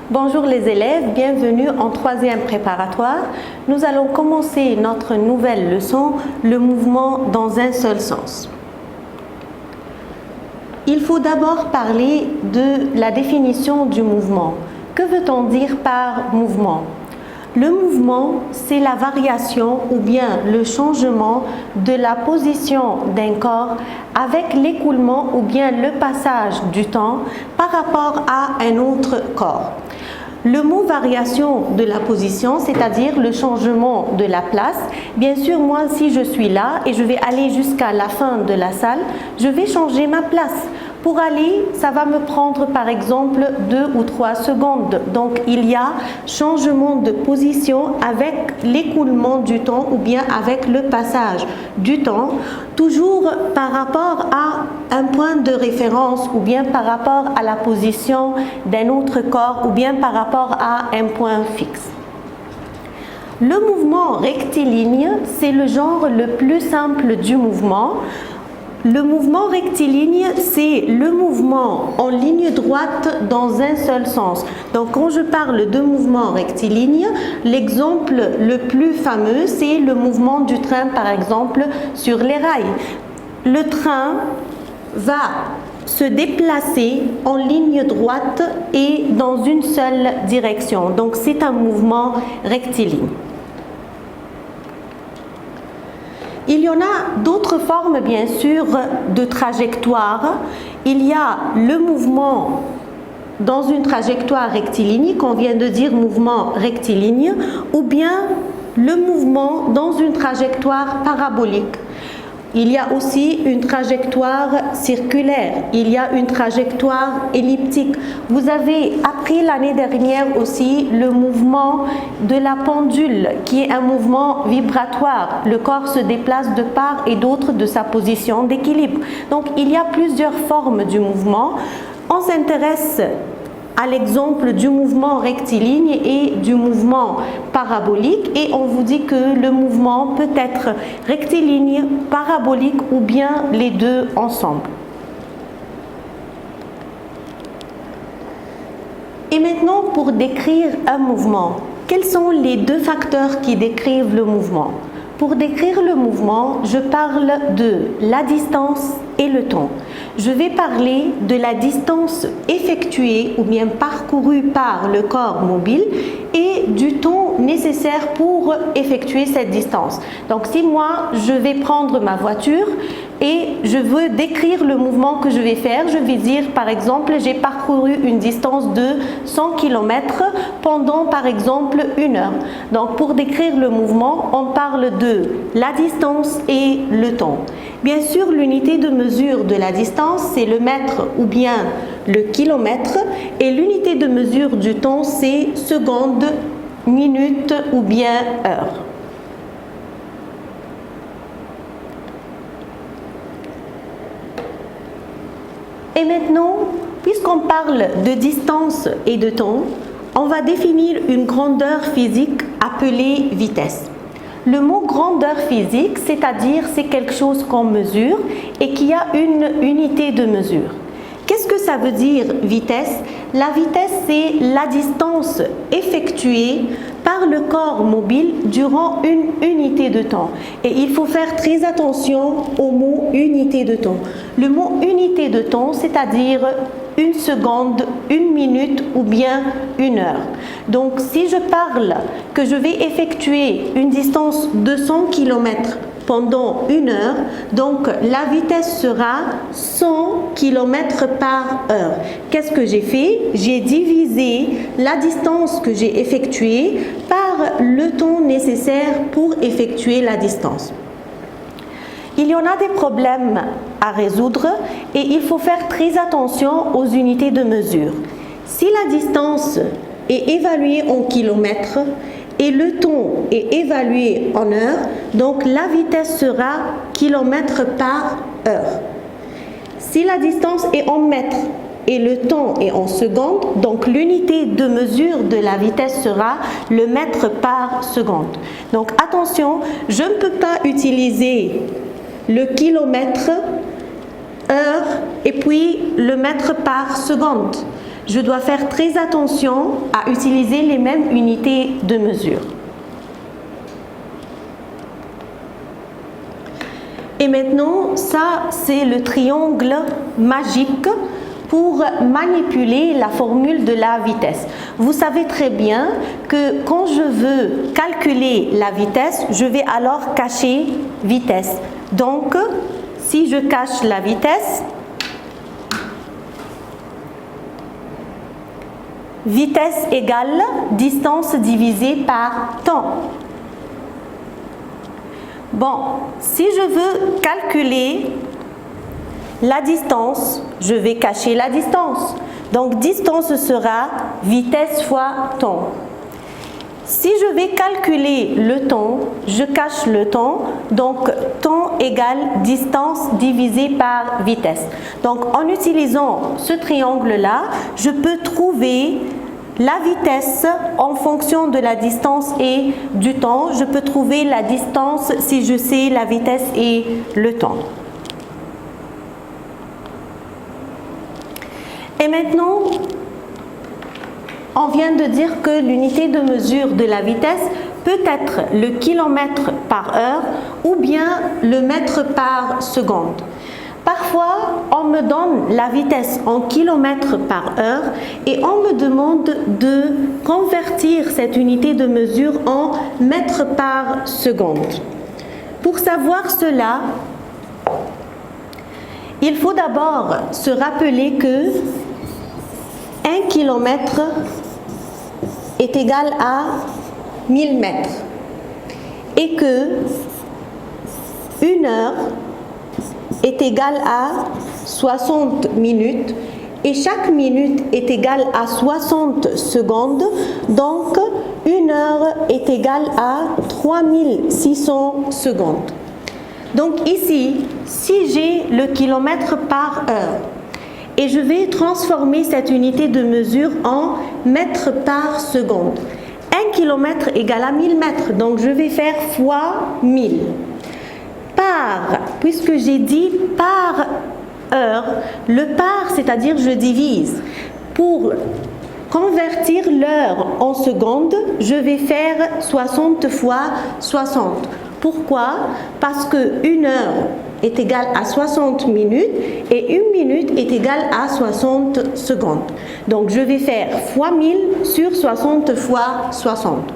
Bonjour les élèves, bienvenue en troisième préparatoire. Nous allons commencer notre nouvelle leçon, le mouvement dans un seul sens. Il faut d'abord parler de la définition du mouvement. Que veut-on dire par mouvement? Le mouvement, c'est la variation ou bien le changement de la position d'un corps avec l'écoulement ou bien le passage du temps par rapport à un autre corps. Le mot variation de la position, c'est-à-dire le changement de la place. Bien sûr, moi, si je suis là et je vais aller jusqu'à la fin de la salle, je vais changer ma place. Pour aller, ça va me prendre par exemple 2 ou 3 secondes. Donc, il y a changement de position avec l'écoulement du temps ou bien avec le passage du temps, toujours par rapport à un point de référence ou bien par rapport à la position d'un autre corps ou bien par rapport à un point fixe. Le mouvement rectiligne, c'est le genre le plus simple du mouvement. Le mouvement rectiligne, c'est le mouvement en ligne droite dans un seul sens. Donc, quand je parle de mouvement rectiligne, l'exemple le plus fameux, c'est le mouvement du train, par exemple, sur les rails. Le train va se déplacer en ligne droite et dans une seule direction. Donc, c'est un mouvement rectiligne. Il y en a d'autres formes, bien sûr, de trajectoire. Il y a le mouvement dans une trajectoire rectiligne, qu'on vient de dire mouvement rectiligne, ou bien le mouvement dans une trajectoire parabolique. Il y a aussi une trajectoire circulaire, il y a une trajectoire elliptique. Vous avez appris l'année dernière aussi le mouvement de la pendule, qui est un mouvement vibratoire. Le corps se déplace de part et d'autre de sa position d'équilibre. Donc, il y a plusieurs formes du mouvement. On s'intéresse à l'exemple du mouvement rectiligne et du mouvement parabolique et on vous dit que le mouvement peut être rectiligne, parabolique ou bien les deux ensemble. Et maintenant, pour décrire un mouvement, quels sont les deux facteurs qui décrivent le mouvement? Pour décrire le mouvement, je parle de la distance et le temps. Je vais parler de la distance effectuée ou bien parcourue par le corps mobile et du temps nécessaire pour effectuer cette distance. Donc, si moi, je vais prendre ma voiture et je veux décrire le mouvement que je vais faire, je vais dire, par exemple, j'ai parcouru une distance de 100 km pendant, par exemple, 1 heure. Donc, pour décrire le mouvement, on parle de la distance et le temps. Bien sûr, l'unité de mesure de la distance, c'est le mètre ou bien le kilomètre et l'unité de mesure du temps, c'est seconde, minute ou bien heure. Et maintenant, puisqu'on parle de distance et de temps, on va définir une grandeur physique appelée vitesse. Le mot grandeur physique, c'est-à-dire c'est quelque chose qu'on mesure et qui a une unité de mesure. Qu'est-ce que ça veut dire vitesse? La vitesse, c'est la distance effectuée par le corps mobile durant une unité de temps. Et il faut faire très attention au mot unité de temps. Le mot unité de temps, c'est-à-dire 1 seconde, 1 minute ou bien 1 heure. Donc, si je parle que je vais effectuer une distance de 100 km pendant 1 heure, donc la vitesse sera 100 km par heure. Qu'est-ce que j'ai fait? J'ai divisé la distance que j'ai effectuée par le temps nécessaire pour effectuer la distance. Il y en a des problèmes à résoudre et il faut faire très attention aux unités de mesure. Si la distance est évaluée en kilomètres et le temps est évalué en heures, donc la vitesse sera kilomètre par heure. Si la distance est en mètres et le temps est en secondes, donc l'unité de mesure de la vitesse sera le mètre par seconde. Donc attention, je ne peux pas utiliser le kilomètre, heure et puis le mètre par seconde. je dois faire très attention à utiliser les mêmes unités de mesure. Et maintenant, ça, c'est le triangle magique pour manipuler la formule de la vitesse. Vous savez très bien que quand je veux calculer la vitesse, je vais alors cacher vitesse. Donc, si je cache la vitesse, vitesse égale distance divisée par temps. Bon, si je veux calculer la distance, je vais cacher la distance. Donc, distance sera vitesse fois temps. Si je vais calculer le temps, je cache le temps. Donc, temps égale distance divisée par vitesse. Donc, en utilisant ce triangle-là, je peux trouver la vitesse en fonction de la distance et du temps. Je peux trouver la distance si je sais la vitesse et le temps. Et maintenant, on vient de dire que l'unité de mesure de la vitesse peut être le kilomètre par heure ou bien le mètre par seconde. Parfois, on me donne la vitesse en kilomètres par heure et on me demande de convertir cette unité de mesure en mètres par seconde. Pour savoir cela, il faut d'abord se rappeler que 1 kilomètre est égal à 1000 mètres et que 1 heure est égale à 60 minutes et chaque minute est égale à 60 secondes, donc 1 heure est égale à 3600 secondes. Donc ici, si j'ai le kilomètre par heure et je vais transformer cette unité de mesure en mètres par seconde, 1 kilomètre égale à 1000 mètres, donc je vais faire fois 1000. Par, puisque j'ai dit par heure, le par, c'est-à-dire je divise. Pour convertir l'heure en secondes, je vais faire 60 fois 60. Pourquoi? Parce que 1 heure est égale à 60 minutes et 1 minute est égale à 60 secondes. Donc je vais faire fois 1000 sur 60 fois 60.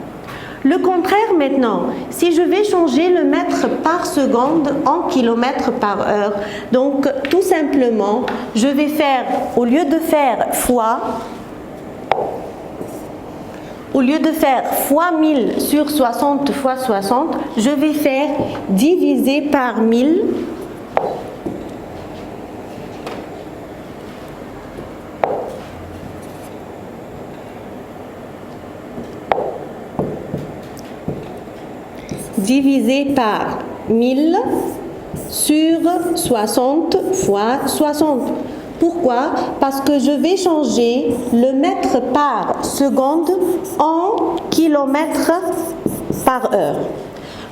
Le contraire maintenant, si je vais changer le mètre par seconde en kilomètre par heure, donc tout simplement, je vais faire, au lieu de faire fois 1000 sur 60 fois 60, je vais faire diviser par 1000. Divisé par 1000 sur 60 fois 60. Pourquoi? Parce que je vais changer le mètre par seconde en kilomètre par heure.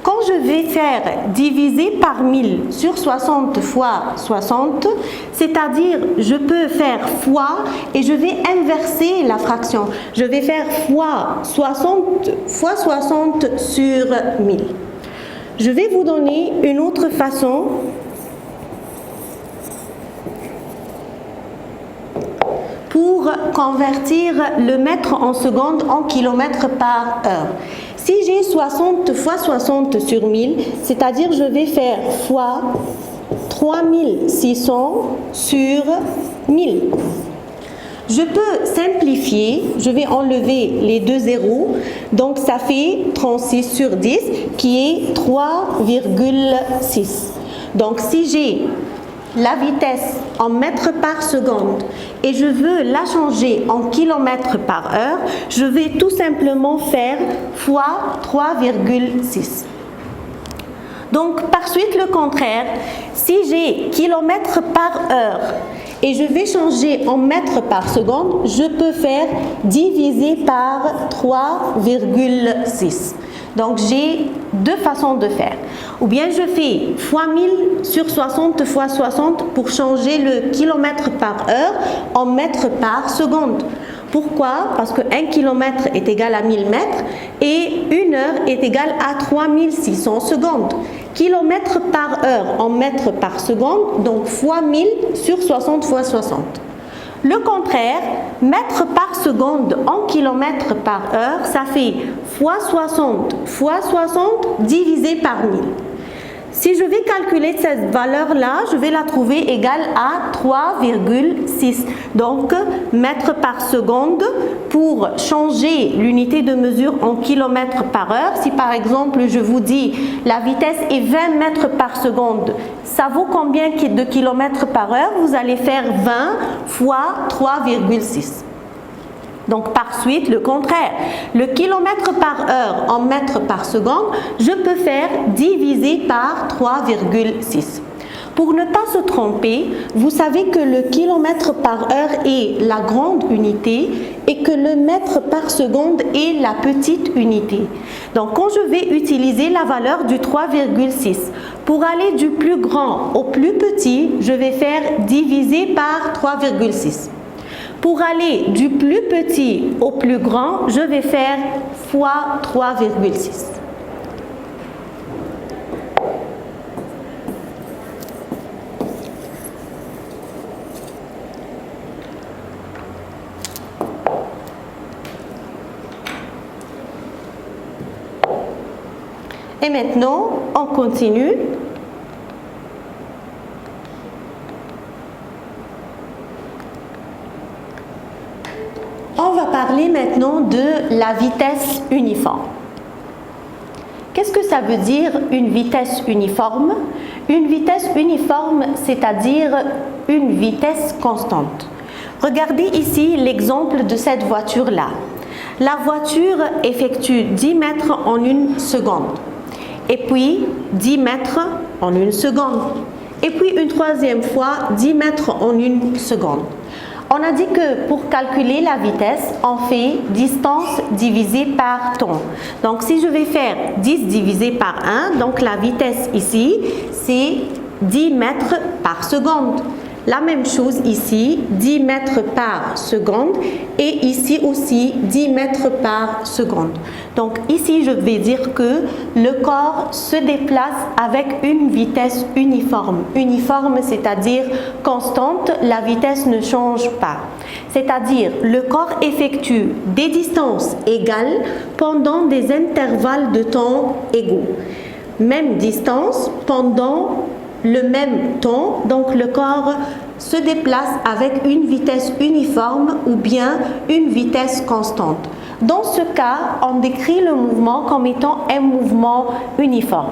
Quand je vais faire diviser par 1000 sur 60 fois 60, c'est-à-dire je peux faire fois et je vais inverser la fraction. Je vais faire fois 60 sur 1000. Je vais vous donner une autre façon pour convertir le mètre en seconde en kilomètre par heure. Si j'ai 60 fois 60 sur 1000, c'est-à-dire je vais faire fois 3600 sur 1000. Je peux simplifier, je vais enlever les deux zéros, donc ça fait 36 sur 10 qui est 3,6. Donc si j'ai la vitesse en mètres par seconde et je veux la changer en kilomètres par heure, je vais tout simplement faire fois 3,6. Donc par suite le contraire, si j'ai kilomètres par heure et je vais changer en mètres par seconde, je peux faire diviser par 3,6. Donc j'ai deux façons de faire. Ou bien je fais fois 1000 sur 60 fois 60 pour changer le kilomètre par heure en mètres par seconde. Pourquoi? Parce que 1 km est égal à 1000 mètres et 1 heure est égale à 3600 secondes. Kilomètre par heure en mètres par seconde, donc fois 1000 sur 60 fois 60. Le contraire, mètres par seconde en kilomètres par heure, ça fait fois 60 divisé par 1000. Si je vais calculer cette valeur-là, je vais la trouver égale à 3,6. Donc, mètres par seconde, pour changer l'unité de mesure en kilomètres par heure, si par exemple je vous dis la vitesse est 20 mètres par seconde, ça vaut combien de kilomètres par heure? Vous allez faire 20 fois 3,6. Donc, par suite, le contraire. Le kilomètre par heure en mètres par seconde, je peux faire diviser par 3,6. Pour ne pas se tromper, vous savez que le kilomètre par heure est la grande unité et que le mètre par seconde est la petite unité. Donc, quand je vais utiliser la valeur du 3,6, pour aller du plus grand au plus petit, je vais faire diviser par 3,6. Pour aller du plus petit au plus grand, je vais faire fois 3,6. Et maintenant, on continue. On va parler maintenant de la vitesse uniforme. Qu'est-ce que ça veut dire une vitesse uniforme? Une vitesse uniforme, c'est-à-dire une vitesse constante. Regardez ici l'exemple de cette voiture-là. La voiture effectue 10 mètres en 1 seconde. Et puis 10 mètres en 1 seconde. Et puis une troisième fois 10 mètres en 1 seconde. On a dit que pour calculer la vitesse, on fait distance divisée par temps. Donc, si je vais faire 10 divisé par 1, donc la vitesse ici, c'est 10 mètres par seconde. La même chose ici, 10 mètres par seconde et ici aussi 10 mètres par seconde. Donc ici, je vais dire que le corps se déplace avec une vitesse uniforme. Uniforme, c'est-à-dire constante, la vitesse ne change pas. C'est-à-dire le corps effectue des distances égales pendant des intervalles de temps égaux. Même distance pendant le même temps, donc le corps se déplace avec une vitesse uniforme ou bien une vitesse constante. Dans ce cas, on décrit le mouvement comme étant un mouvement uniforme.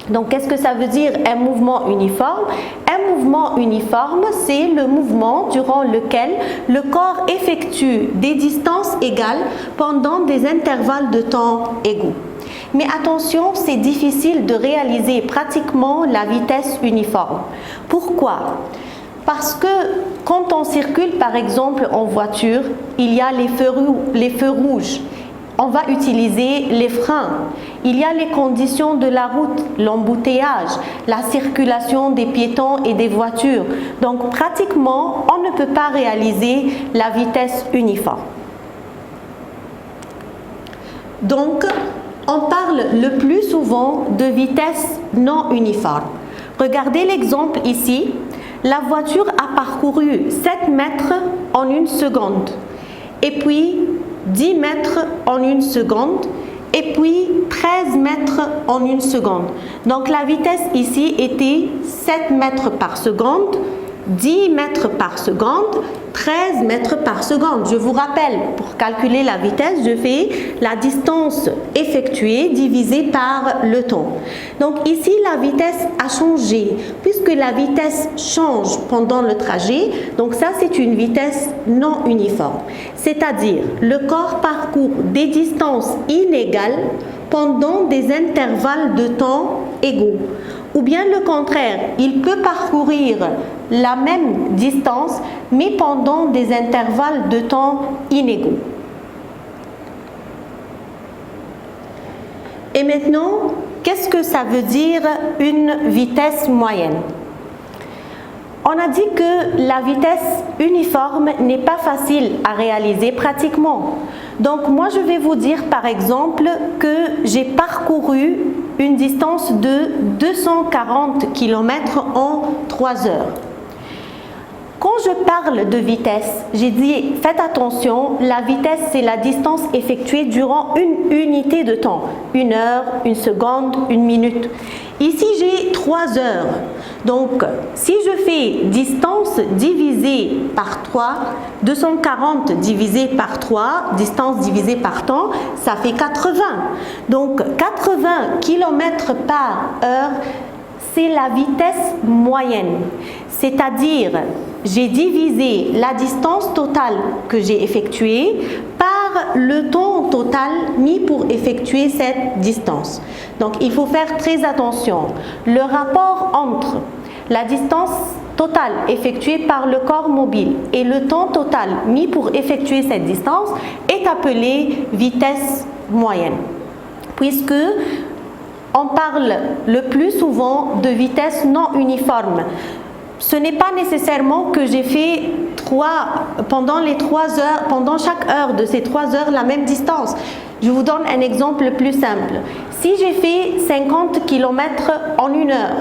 Donc, qu'est-ce que ça veut dire un mouvement uniforme? Un mouvement uniforme, c'est le mouvement durant lequel le corps effectue des distances égales pendant des intervalles de temps égaux. Mais attention, c'est difficile de réaliser pratiquement la vitesse uniforme. Pourquoi? Parce que quand on circule par exemple en voiture, il y a les feux rouges. On va utiliser les freins. Il y a les conditions de la route, l'embouteillage, la circulation des piétons et des voitures. Donc pratiquement, on ne peut pas réaliser la vitesse uniforme. Donc, on parle le plus souvent de vitesse non uniforme. Regardez l'exemple ici. La voiture a parcouru 7 mètres en 1 seconde, et puis 10 mètres en 1 seconde, et puis 13 mètres en 1 seconde. Donc la vitesse ici était 7 mètres par seconde, 10 mètres par seconde, 13 mètres par seconde. Je vous rappelle, pour calculer la vitesse, je fais la distance effectuée divisée par le temps. Donc ici, la vitesse a changé. Puisque la vitesse change pendant le trajet, donc ça c'est une vitesse non uniforme. C'est-à-dire, le corps parcourt des distances inégales pendant des intervalles de temps égaux. Ou bien le contraire, il peut parcourir la même distance, mais pendant des intervalles de temps inégaux. Et maintenant, qu'est-ce que ça veut dire une vitesse moyenne? On a dit que la vitesse uniforme n'est pas facile à réaliser pratiquement. Donc moi je vais vous dire par exemple que j'ai parcouru une distance de 240 km en 3 heures. Quand je parle de vitesse, j'ai dit, faites attention, la vitesse c'est la distance effectuée durant une unité de temps, 1 heure, 1 seconde, 1 minute. Ici j'ai 3 heures, donc si je fais distance divisée par 3, 240 divisé par 3, distance divisée par temps, ça fait 80. Donc 80 km par heure, c'est la vitesse moyenne, c'est-à-dire j'ai divisé la distance totale que j'ai effectuée par le temps total mis pour effectuer cette distance. Donc il faut faire très attention. Le rapport entre la distance totale effectuée par le corps mobile et le temps total mis pour effectuer cette distance est appelé vitesse moyenne, puisque on parle le plus souvent de vitesse non uniforme. Ce n'est pas nécessairement que j'ai fait pendant chaque heure de ces 3 heures la même distance. Je vous donne un exemple plus simple. Si j'ai fait 50 km en 1 heure,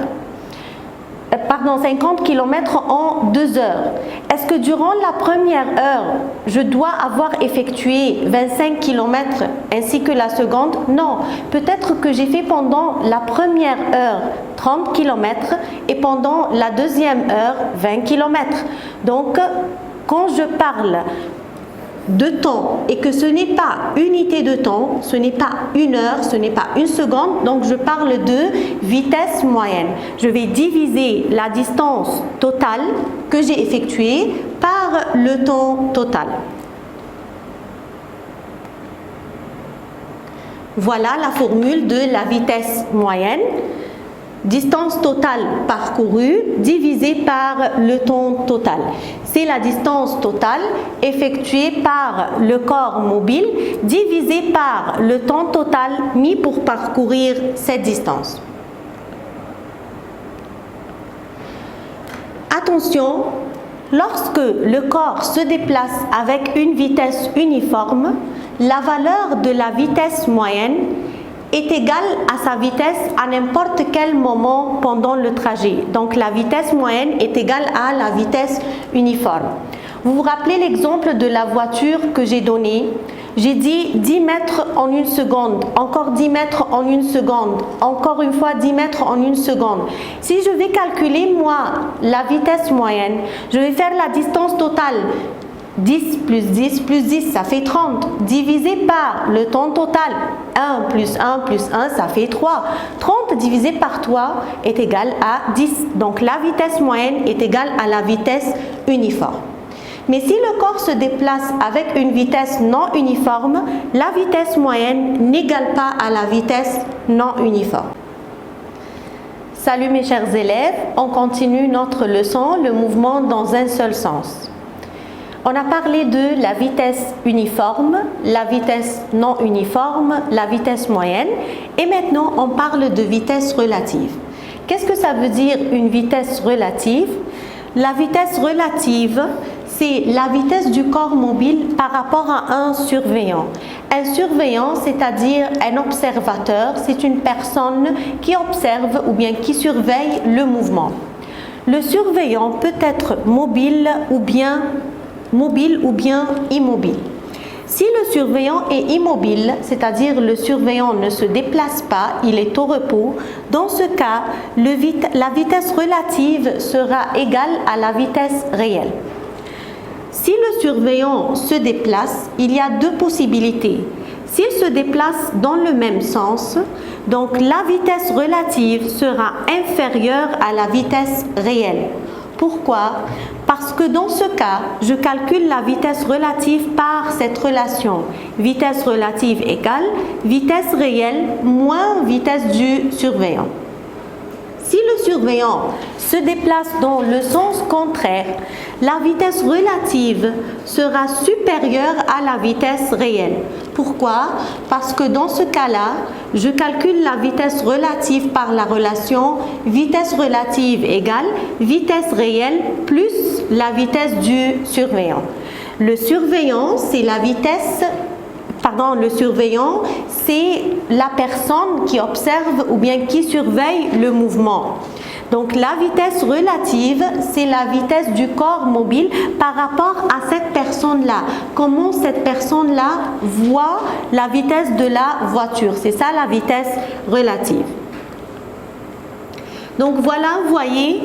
50 km en 2 heures, est-ce que durant la première heure, je dois avoir effectué 25 km ainsi que la seconde? Non, peut-être que j'ai fait pendant la première heure 30 km et pendant la deuxième heure 20 km. Donc, quand je parle de temps et que ce n'est pas unité de temps, ce n'est pas 1 heure, ce n'est pas 1 seconde, donc je parle de vitesse moyenne. Je vais diviser la distance totale que j'ai effectuée par le temps total. Voilà la formule de la vitesse moyenne. Distance totale parcourue divisée par le temps total. C'est la distance totale effectuée par le corps mobile divisée par le temps total mis pour parcourir cette distance. Attention, lorsque le corps se déplace avec une vitesse uniforme, la valeur de la vitesse moyenne est égale à sa vitesse à n'importe quel moment pendant le trajet. Donc la vitesse moyenne est égale à la vitesse uniforme. Vous vous rappelez l'exemple de la voiture que j'ai donné? J'ai dit 10 mètres en 1 seconde, encore 10 mètres en 1 seconde, encore une fois 10 mètres en 1 seconde. Si je vais calculer moi la vitesse moyenne, je vais faire la distance totale. 10 plus 10 plus 10, ça fait 30, divisé par le temps total, 1 plus 1 plus 1, ça fait 3. 30 divisé par 3 est égal à 10. Donc la vitesse moyenne est égale à la vitesse uniforme. Mais si le corps se déplace avec une vitesse non uniforme, la vitesse moyenne n'égale pas à la vitesse non uniforme. Salut mes chers élèves, on continue notre leçon, le mouvement dans un seul sens. On a parlé de la vitesse uniforme, la vitesse non uniforme, la vitesse moyenne et maintenant on parle de vitesse relative. Qu'est-ce que ça veut dire une vitesse relative? La vitesse relative, c'est la vitesse du corps mobile par rapport à un surveillant. Un surveillant, c'est-à-dire un observateur, c'est une personne qui observe ou bien qui surveille le mouvement. Le surveillant peut être mobile ou bien immobile. Si le surveillant est immobile, c'est-à-dire le surveillant ne se déplace pas, il est au repos, dans ce cas, la vitesse relative sera égale à la vitesse réelle. Si le surveillant se déplace, il y a deux possibilités. S'il se déplace dans le même sens, donc la vitesse relative sera inférieure à la vitesse réelle. Pourquoi? Parce que dans ce cas, je calcule la vitesse relative par cette relation. Vitesse relative égale vitesse réelle moins vitesse du surveillant. Si le surveillant se déplace dans le sens contraire, la vitesse relative sera supérieure à la vitesse réelle. Pourquoi? Parce que dans ce cas-là, je calcule la vitesse relative par la relation vitesse relative égale vitesse réelle plus la vitesse du surveillant. Le surveillant, c'est la vitesse, le surveillant, c'est la personne qui observe ou bien qui surveille le mouvement. Donc la vitesse relative, c'est la vitesse du corps mobile par rapport à cette personne-là. Comment cette personne-là voit la vitesse de la voiture. C'est ça la vitesse relative. Donc voilà, vous voyez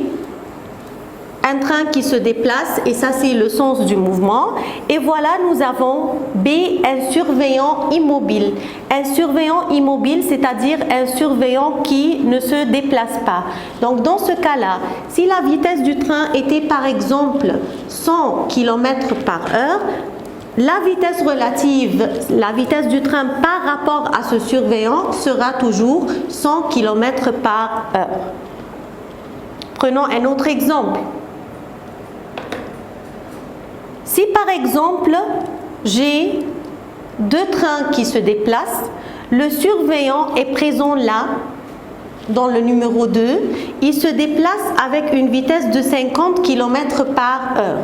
un train qui se déplace et ça c'est le sens du mouvement. Et voilà, nous avons B, un surveillant immobile. Un surveillant immobile, c'est-à-dire un surveillant qui ne se déplace pas. Donc dans ce cas-là, si la vitesse du train était par exemple 100 km par heure, la vitesse relative, la vitesse du train par rapport à ce surveillant sera toujours 100 km par heure. Prenons un autre exemple. Si par exemple, j'ai deux trains qui se déplacent, le surveillant est présent là, dans le numéro 2, il se déplace avec une vitesse de 50 km par heure.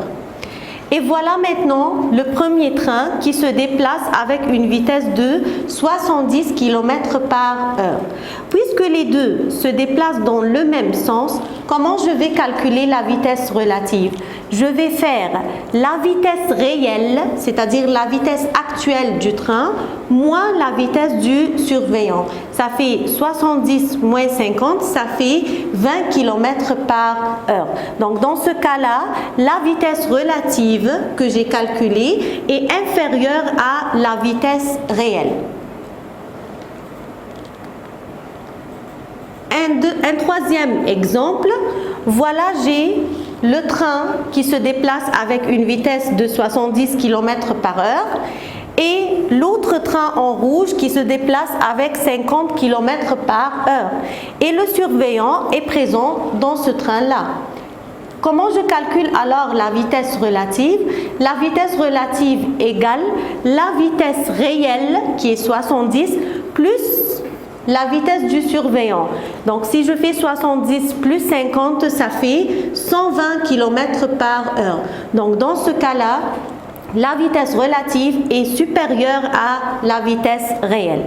Et voilà maintenant le premier train qui se déplace avec une vitesse de 70 km par heure. Puisque les deux se déplacent dans le même sens, comment je vais calculer la vitesse relative? Je vais faire la vitesse réelle, c'est-à-dire la vitesse actuelle du train, moins la vitesse du surveillant. Ça fait 70 moins 50, ça fait 20 km par heure. Donc dans ce cas-là, la vitesse relative que j'ai calculée est inférieure à la vitesse réelle. Un troisième exemple, voilà, j'ai le train qui se déplace avec une vitesse de 70 km par heure et l'autre train en rouge qui se déplace avec 50 km par heure. Et le surveillant est présent dans ce train-là. Comment je calcule alors la vitesse relative? La vitesse relative égale la vitesse réelle qui est 70 plus la vitesse du surveillant. Donc si je fais 70 plus 50, ça fait 120 km par heure. Donc dans ce cas-là, la vitesse relative est supérieure à la vitesse réelle.